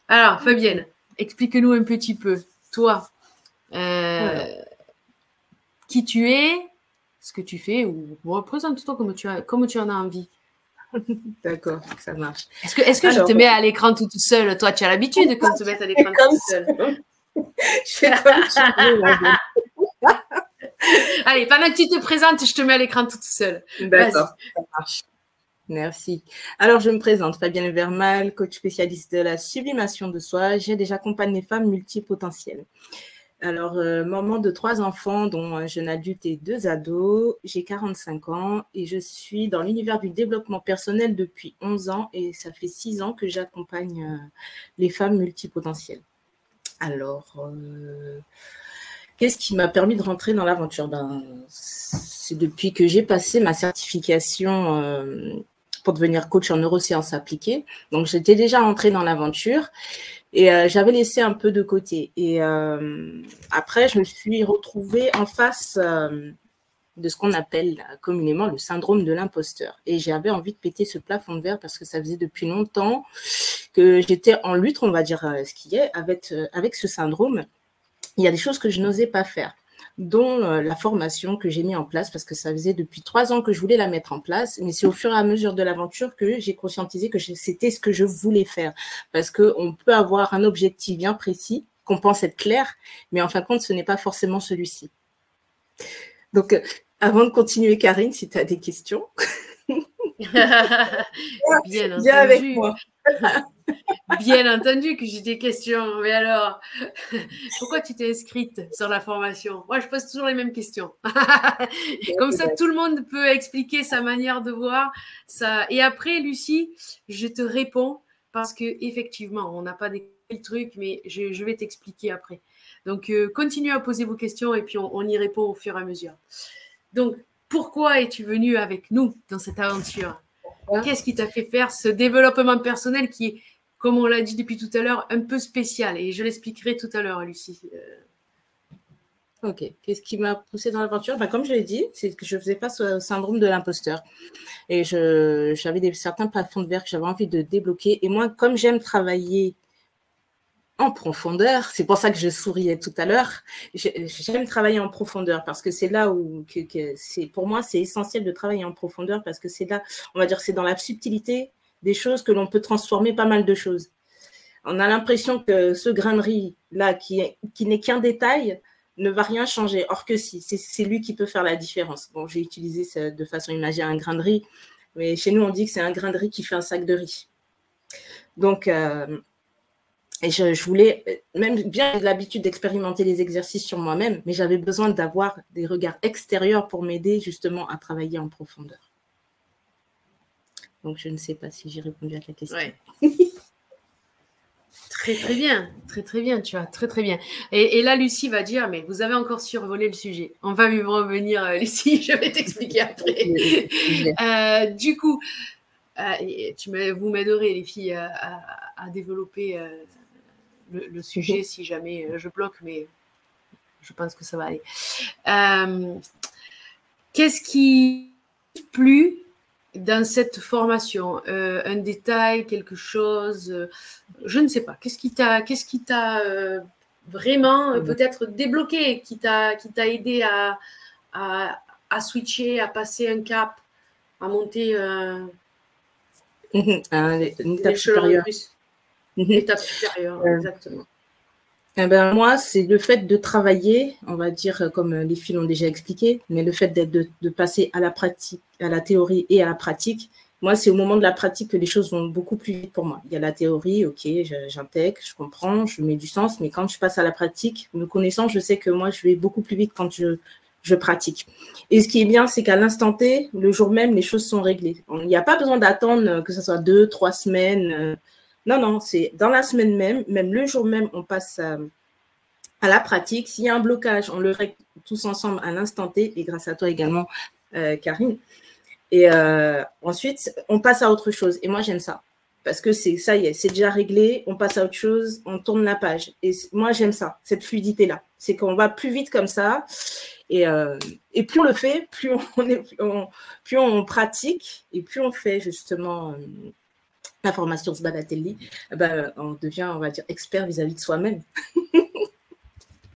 Alors, Fabienne, explique-nous un petit peu, toi, qui tu es, ce que tu fais, ou représente-toi comme tu en as envie. D'accord, ça marche. Est-ce que je te mets à l'écran toute seule? Toi, tu as l'habitude qu'on te mette à l'écran toute seule. Je fais comme tu veux. Allez, pendant que tu te présentes, je te mets à l'écran toute seule. D'accord, ça marche. Merci. Alors, je me présente, Fabienne Vermal, coach spécialiste de la sublimation de soi. J'ai déjà accompagné les femmes multipotentielles. Alors, maman de 3 enfants, dont un jeune adulte et 2 ados. J'ai 45 ans et je suis dans l'univers du développement personnel depuis 11 ans et ça fait 6 ans que j'accompagne les femmes multipotentielles. Alors, qu'est-ce qui m'a permis de rentrer dans l'aventure? C'est depuis que j'ai passé ma certification pour devenir coach en neurosciences appliquées. Donc, j'étais déjà rentrée dans l'aventure. Et j'avais laissé un peu de côté. Et après, je me suis retrouvée en face de ce qu'on appelle communément le syndrome de l'imposteur. Et j'avais envie de péter ce plafond de verre parce que ça faisait depuis longtemps que j'étais en lutte, on va dire ce qui est, avec ce syndrome. Il y a des choses que je n'osais pas faire, dont la formation que j'ai mis en place parce que ça faisait depuis 3 ans que je voulais la mettre en place, mais c'est au fur et à mesure de l'aventure que j'ai conscientisé que c'était ce que je voulais faire parce qu'on peut avoir un objectif bien précis, qu'on pense être clair, mais en fin de compte, ce n'est pas forcément celui-ci. Donc, avant de continuer, Karine, si tu as des questions. Bien entendu. Viens avec moi. Bien entendu que j'ai des questions, mais alors, pourquoi tu t'es inscrite sur la formation? Moi, je pose toujours les mêmes questions. Comme ça, tout le monde peut expliquer sa manière de voir ça. Et après, Lucie, je te réponds parce que effectivement, on n'a pas décrit le truc, mais je vais t'expliquer après. Donc, continuez à poser vos questions et puis on y répond au fur et à mesure. Donc, pourquoi es-tu venue avec nous dans cette aventure? Qu'est-ce qui t'a fait faire ce développement personnel qui est, comme on l'a dit depuis tout à l'heure, un peu spécial? Et je l'expliquerai tout à l'heure, Lucie. Ok. Qu'est-ce qui m'a poussée dans l'aventure? Comme je l'ai dit, c'est que je faisais face au syndrome de l'imposteur. Et j'avais certains plafonds de verre que j'avais envie de débloquer. Et moi, comme j'aime travailler en profondeur, c'est pour ça que je souriais tout à l'heure, j'aime travailler en profondeur parce que c'est là où, pour moi, c'est essentiel de travailler en profondeur parce que c'est là, on va dire, c'est dans la subtilité des choses que l'on peut transformer pas mal de choses. On a l'impression que ce grain de riz-là, qui n'est qu'un détail, ne va rien changer. Or que si, c'est lui qui peut faire la différence. Bon, j'ai utilisé ça de façon imagée un grain de riz, mais chez nous, on dit que c'est un grain de riz qui fait un sac de riz. Donc, et je voulais, même bien l'habitude d'expérimenter les exercices sur moi-même, mais j'avais besoin d'avoir des regards extérieurs pour m'aider justement à travailler en profondeur. Donc, je ne sais pas si j'ai répondu à ta question. Ouais. Très, très bien. Très, très bien. Tu vois, très, très bien. Et là, Lucie va dire, mais vous avez encore survolé le sujet. On va y revenir, Lucie. Je vais t'expliquer après. Du coup, vous m'aiderez, les filles, à développer le sujet si jamais je bloque, mais je pense que ça va aller. Qu'est-ce qui t'a plu dans cette formation? Un détail, quelque chose, je ne sais pas. Qu'est-ce qui t'a vraiment peut-être débloqué, qui t'a aidé à switcher, à passer un cap, à monter une étape supérieure. Une étape supérieure, exactement. Moi, c'est le fait de travailler, on va dire, comme les filles l'ont déjà expliqué, mais le fait de passer à la pratique, à la théorie et à la pratique. Moi, c'est au moment de la pratique que les choses vont beaucoup plus vite pour moi. Il y a la théorie, ok, j'intègre, je comprends, je mets du sens, mais quand je passe à la pratique, me connaissant, je sais que moi, je vais beaucoup plus vite quand je pratique. Et ce qui est bien, c'est qu'à l'instant T, le jour même, les choses sont réglées. Il n'y a pas besoin d'attendre que ce soit 2, 3 semaines. Non, c'est dans la semaine même le jour même, on passe à la pratique. S'il y a un blocage, on le règle tous ensemble à l'instant T, et grâce à toi également, Karine. Et ensuite, on passe à autre chose. Et moi, j'aime ça. Parce que ça y est, c'est déjà réglé, on passe à autre chose, on tourne la page. Et moi, j'aime ça, cette fluidité-là. C'est qu'on va plus vite comme ça. Et plus on le fait, plus on pratique et plus on fait justement la formation Sbadatelli, on devient, on va dire, expert vis-à-vis de soi-même.